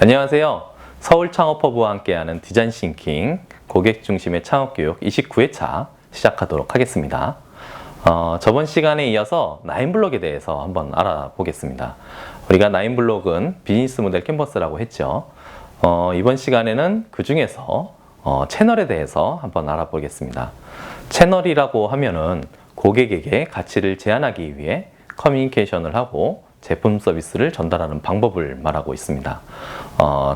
안녕하세요. 서울창업허브와 함께하는 디자인 싱킹 고객 중심의 창업교육 29회차 시작하도록 하겠습니다. 저번 시간에 이어서 나인블록에 대해서 한번 알아보겠습니다. 우리가 나인블록은 비즈니스 모델 캔버스라고 했죠. 이번 시간에는 그 중에서 채널에 대해서 한번 알아보겠습니다. 채널이라고 하면은 고객에게 가치를 제안하기 위해 커뮤니케이션을 하고 제품 서비스를 전달하는 방법을 말하고 있습니다.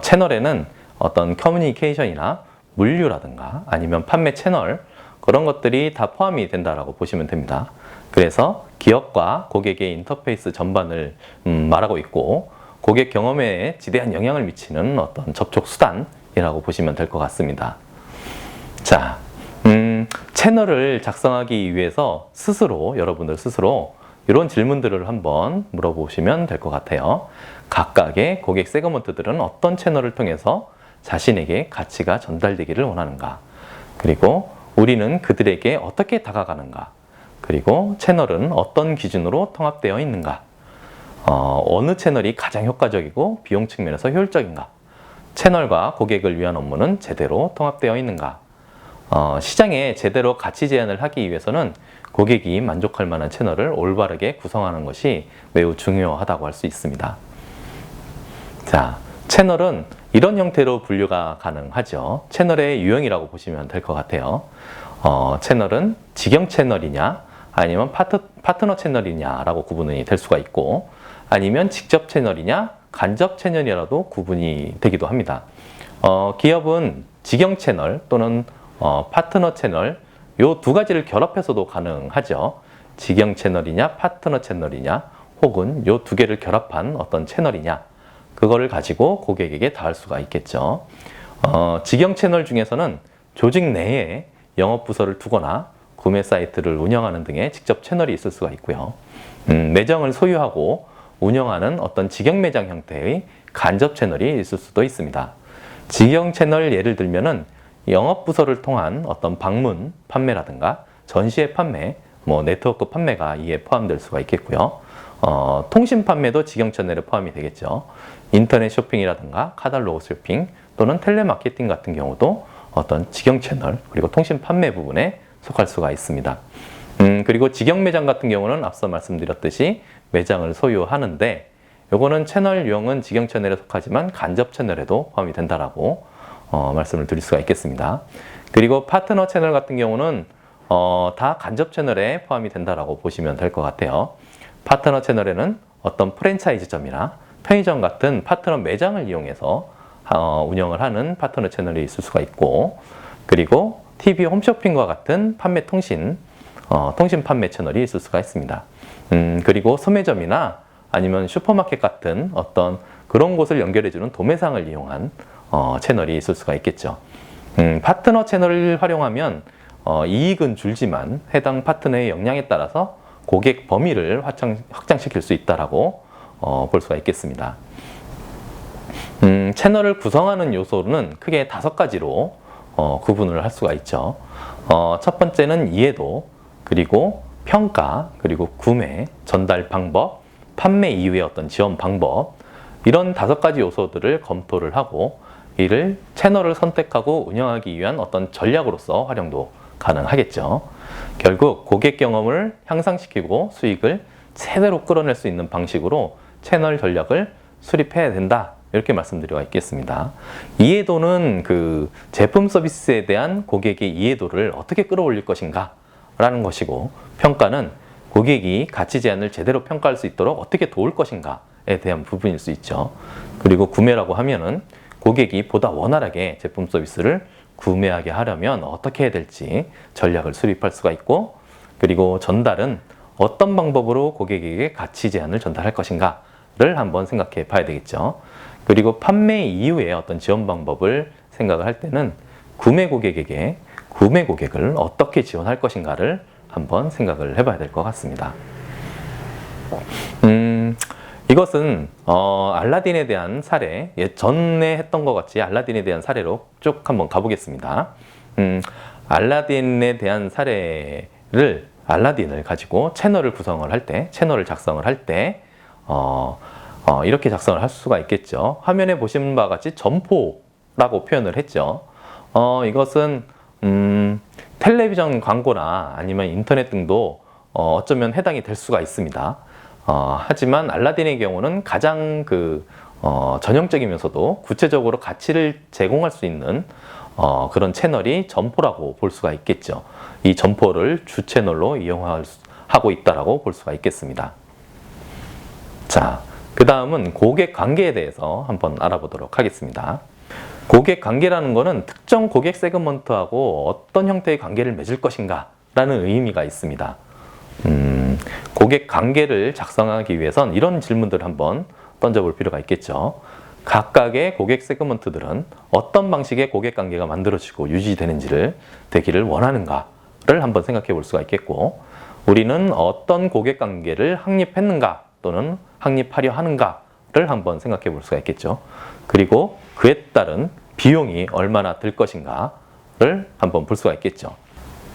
채널에는 어떤 커뮤니케이션이나 물류라든가 아니면 판매 채널 그런 것들이 다 포함이 된다라고 보시면 됩니다. 그래서 기업과 고객의 인터페이스 전반을 말하고 있고 고객 경험에 지대한 영향을 미치는 어떤 접촉 수단이라고 보시면 될 것 같습니다. 자, 채널을 작성하기 위해서 여러분들 스스로 이런 질문들을 한번 물어보시면 될 것 같아요. 각각의 고객 세그먼트들은 어떤 채널을 통해서 자신에게 가치가 전달되기를 원하는가? 그리고 우리는 그들에게 어떻게 다가가는가? 그리고 채널은 어떤 기준으로 통합되어 있는가? 어느 채널이 가장 효과적이고 비용 측면에서 효율적인가? 채널과 고객을 위한 업무는 제대로 통합되어 있는가? 시장에 제대로 가치 제안을 하기 위해서는 고객이 만족할 만한 채널을 올바르게 구성하는 것이 매우 중요하다고 할 수 있습니다. 자, 채널은 이런 형태로 분류가 가능하죠. 채널의 유형이라고 보시면 될 것 같아요. 채널은 직영 채널이냐 아니면 파트너 채널이냐라고 구분이 될 수가 있고 아니면 직접 채널이냐 간접 채널이라도 구분이 되기도 합니다. 기업은 직영 채널 또는 파트너 채널 요 두 가지를 결합해서도 가능하죠. 직영 채널이냐 파트너 채널이냐 혹은 요 두 개를 결합한 어떤 채널이냐 그거를 가지고 고객에게 닿을 수가 있겠죠. 직영 채널 중에서는 조직 내에 영업부서를 두거나 구매 사이트를 운영하는 등의 직접 채널이 있을 수가 있고요. 매장을 소유하고 운영하는 어떤 직영 매장 형태의 간접 채널이 있을 수도 있습니다. 직영 채널 예를 들면은 영업부서를 통한 어떤 방문 판매라든가 전시회 판매, 네트워크 판매가 이에 포함될 수가 있겠고요. 통신 판매도 직영 채널에 포함이 되겠죠. 인터넷 쇼핑이라든가 카탈로그 쇼핑 또는 텔레마케팅 같은 경우도 어떤 직영 채널 그리고 통신 판매 부분에 속할 수가 있습니다. 그리고 직영 매장 같은 경우는 앞서 말씀드렸듯이 매장을 소유하는데 요거는 채널 유형은 직영 채널에 속하지만 간접 채널에도 포함이 된다라고 말씀을 드릴 수가 있겠습니다. 그리고 파트너 채널 같은 경우는 다 간접 채널에 포함이 된다라고 보시면 될 것 같아요. 파트너 채널에는 어떤 프랜차이즈점이나 편의점 같은 파트너 매장을 이용해서 운영을 하는 파트너 채널이 있을 수가 있고 그리고 TV 홈쇼핑과 같은 판매 통신 판매 채널이 있을 수가 있습니다. 그리고 소매점이나 아니면 슈퍼마켓 같은 어떤 그런 곳을 연결해주는 도매상을 이용한 채널이 있을 수가 있겠죠. 파트너 채널을 활용하면 이익은 줄지만 해당 파트너의 역량에 따라서 고객 범위를 확장시킬 수 있다라고 볼 수가 있겠습니다. 채널을 구성하는 요소는 크게 5가지로 구분을 할 수가 있죠. 첫 번째는 이해도, 그리고 평가, 그리고 구매, 전달 방법, 판매 이후의 어떤 지원 방법 이런 5가지 요소들을 검토를 하고 이를 채널을 선택하고 운영하기 위한 어떤 전략으로서 활용도 가능하겠죠. 결국 고객 경험을 향상시키고 수익을 최대로 끌어낼 수 있는 방식으로 채널 전략을 수립해야 된다. 이렇게 말씀드려 있겠습니다. 이해도는 그 제품 서비스에 대한 고객의 이해도를 어떻게 끌어올릴 것인가 라는 것이고 평가는 고객이 가치 제안을 제대로 평가할 수 있도록 어떻게 도울 것인가에 대한 부분일 수 있죠. 그리고 구매라고 하면은 고객이 보다 원활하게 제품 서비스를 구매하게 하려면 어떻게 해야 될지 전략을 수립할 수가 있고 그리고 전달은 어떤 방법으로 고객에게 가치 제안을 전달할 것인가를 한번 생각해 봐야 되겠죠. 그리고 판매 이후에 어떤 지원 방법을 생각을 할 때는 구매 고객을 어떻게 지원할 것인가를 한번 생각을 해봐야 될 것 같습니다. 이것은 알라딘에 대한 사례, 전에 했던 것 같이 알라딘에 대한 사례로 쭉 한번 가보겠습니다. 알라딘에 대한 알라딘을 가지고 채널을 구성을 할 때, 채널을 작성을 할 때 이렇게 작성을 할 수가 있겠죠. 화면에 보시는 바와 같이 점포라고 표현을 했죠. 이것은 텔레비전 광고나 아니면 인터넷 등도 어쩌면 해당이 될 수가 있습니다. 하지만 알라딘의 경우는 가장 전형적이면서도 구체적으로 가치를 제공할 수 있는 그런 채널이 점포라고 볼 수가 있겠죠. 이 점포를 주 채널로 이용하고 있다라고 볼 수가 있겠습니다. 자, 그 다음은 고객 관계에 대해서 한번 알아보도록 하겠습니다. 고객 관계라는 것은 특정 고객 세그먼트하고 어떤 형태의 관계를 맺을 것인가 라는 의미가 있습니다. 고객 관계를 작성하기 위해선 이런 질문들을 한번 던져볼 필요가 있겠죠. 각각의 고객 세그먼트들은 어떤 방식의 고객 관계가 만들어지고 되기를 원하는가를 한번 생각해 볼 수가 있겠고, 우리는 어떤 고객 관계를 확립했는가 또는 확립하려 하는가를 한번 생각해 볼 수가 있겠죠. 그리고 그에 따른 비용이 얼마나 들 것인가를 한번 볼 수가 있겠죠.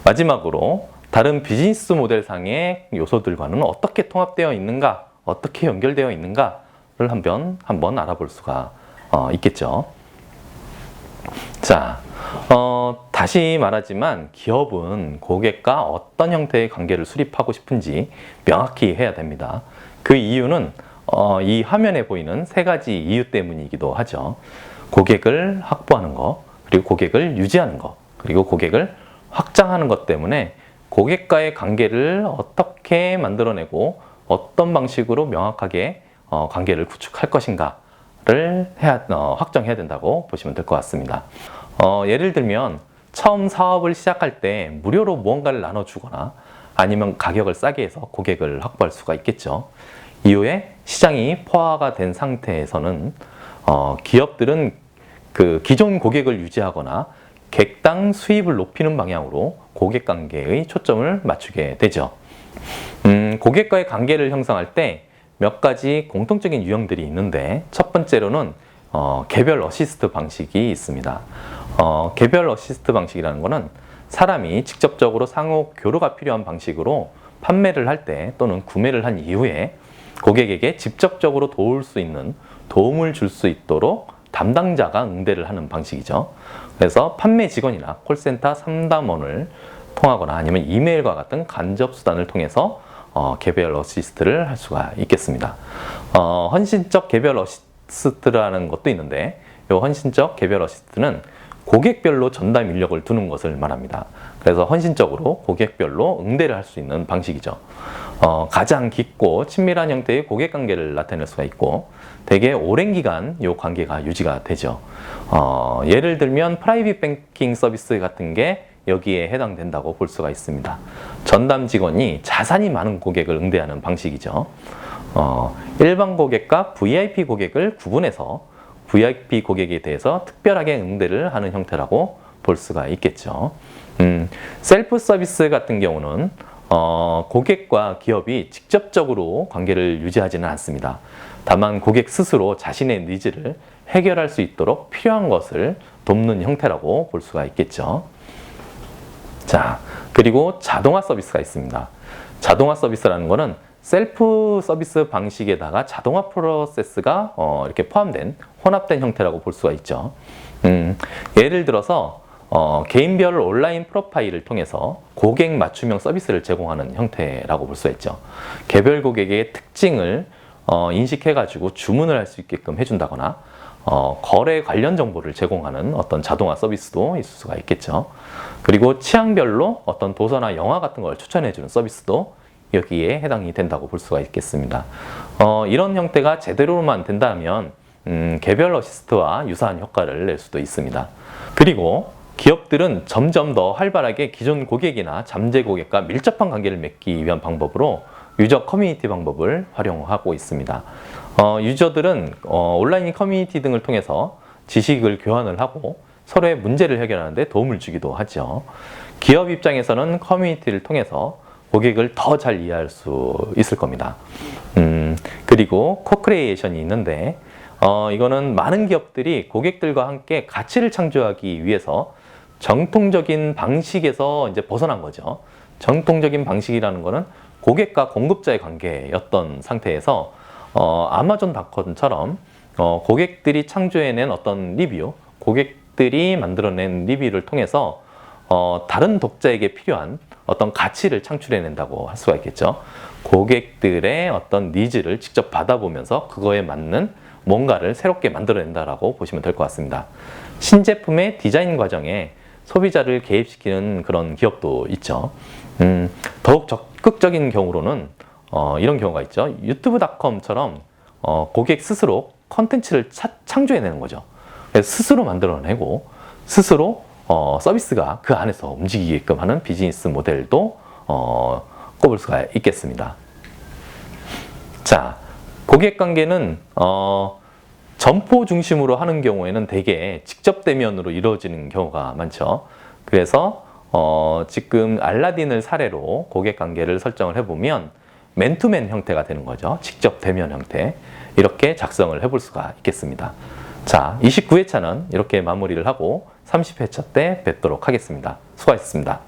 마지막으로 다른 비즈니스 모델상의 요소들과는 어떻게 통합되어 있는가, 어떻게 연결되어 있는가를 한번 알아볼 수가 있겠죠. 자, 다시 말하지만 기업은 고객과 어떤 형태의 관계를 수립하고 싶은지 명확히 해야 됩니다. 그 이유는 이 화면에 보이는 세 가지 이유 때문이기도 하죠. 고객을 확보하는 것, 그리고 고객을 유지하는 것, 그리고 고객을 확장하는 것 때문에 고객과의 관계를 어떻게 만들어내고 어떤 방식으로 명확하게 관계를 구축할 것인가를 확정해야 된다고 보시면 될 것 같습니다. 예를 들면 처음 사업을 시작할 때 무료로 무언가를 나눠주거나 아니면 가격을 싸게 해서 고객을 확보할 수가 있겠죠. 이후에 시장이 포화가 된 상태에서는 기업들은 그 기존 고객을 유지하거나 객당 수입을 높이는 방향으로 고객 관계의 초점을 맞추게 되죠. 고객과의 관계를 형성할 때 몇 가지 공통적인 유형들이 있는데, 첫 번째로는 개별 어시스트 방식이 있습니다. 개별 어시스트 방식이라는 것은 사람이 직접적으로 상호 교류가 필요한 방식으로 판매를 할 때 또는 구매를 한 이후에 고객에게 직접적으로 도움을 줄 수 있도록 담당자가 응대를 하는 방식이죠. 그래서 판매 직원이나 콜센터 상담원을 통하거나 아니면 이메일과 같은 간접 수단을 통해서 개별 어시스트를 할 수가 있겠습니다. 헌신적 개별 어시스트라는 것도 있는데, 이 헌신적 개별 어시스트는 고객별로 전담 인력을 두는 것을 말합니다. 그래서 헌신적으로 고객별로 응대를 할 수 있는 방식이죠. 가장 깊고 친밀한 형태의 고객 관계를 나타낼 수가 있고, 되게 오랜 기간 이 관계가 유지가 되죠. 예를 들면 프라이빗 뱅킹 서비스 같은 게 여기에 해당된다고 볼 수가 있습니다. 전담 직원이 자산이 많은 고객을 응대하는 방식이죠. 일반 고객과 VIP 고객을 구분해서 VIP 고객에 대해서 특별하게 응대를 하는 형태라고 볼 수가 있겠죠. 셀프 서비스 같은 경우는 고객과 기업이 직접적으로 관계를 유지하지는 않습니다. 다만 고객 스스로 자신의 니즈를 해결할 수 있도록 필요한 것을 돕는 형태라고 볼 수가 있겠죠. 자, 그리고 자동화 서비스가 있습니다. 자동화 서비스라는 것은 셀프 서비스 방식에다가 자동화 프로세스가 이렇게 포함된 혼합된 형태라고 볼 수가 있죠. 예를 들어서 개인별 온라인 프로파일을 통해서 고객 맞춤형 서비스를 제공하는 형태라고 볼 수가 있죠. 개별 고객의 특징을 인식해가지고 주문을 할 수 있게끔 해준다거나 거래 관련 정보를 제공하는 어떤 자동화 서비스도 있을 수가 있겠죠. 그리고 취향별로 어떤 도서나 영화 같은 걸 추천해주는 서비스도 여기에 해당이 된다고 볼 수가 있겠습니다. 이런 형태가 제대로만 된다면 개별 어시스트와 유사한 효과를 낼 수도 있습니다. 그리고 기업들은 점점 더 활발하게 기존 고객이나 잠재 고객과 밀접한 관계를 맺기 위한 방법으로 유저 커뮤니티 방법을 활용하고 있습니다. 유저들은 온라인 커뮤니티 등을 통해서 지식을 교환을 하고 서로의 문제를 해결하는 데 도움을 주기도 하죠. 기업 입장에서는 커뮤니티를 통해서 고객을 더 잘 이해할 수 있을 겁니다. 그리고 코크리에이션이 있는데 이거는 많은 기업들이 고객들과 함께 가치를 창조하기 위해서 정통적인 방식에서 이제 벗어난 거죠. 정통적인 방식이라는 거는 고객과 공급자의 관계였던 상태에서 아마존닷컴처럼 고객들이 창조해낸 어떤 리뷰, 고객들이 만들어낸 리뷰를 통해서 다른 독자에게 필요한 어떤 가치를 창출해낸다고 할 수가 있겠죠. 고객들의 어떤 니즈를 직접 받아보면서 그거에 맞는 뭔가를 새롭게 만들어낸다라고 보시면 될 것 같습니다. 신제품의 디자인 과정에 소비자를 개입시키는 그런 기업도 있죠. 더욱 적극적인 경우로는 이런 경우가 있죠. 유튜브닷컴처럼 고객 스스로 컨텐츠를 창조해내는 거죠. 그래서 스스로 만들어내고 스스로 서비스가 그 안에서 움직이게끔 하는 비즈니스 모델도 꼽을 수가 있겠습니다. 자, 고객 관계는 점포 중심으로 하는 경우에는 대개 직접 대면으로 이루어지는 경우가 많죠. 그래서 지금 알라딘을 사례로 고객 관계를 설정을 해보면 맨투맨 형태가 되는 거죠. 직접 대면 형태. 이렇게 작성을 해볼 수가 있겠습니다. 자, 29회차는 이렇게 마무리를 하고 30회차 때 뵙도록 하겠습니다. 수고하셨습니다.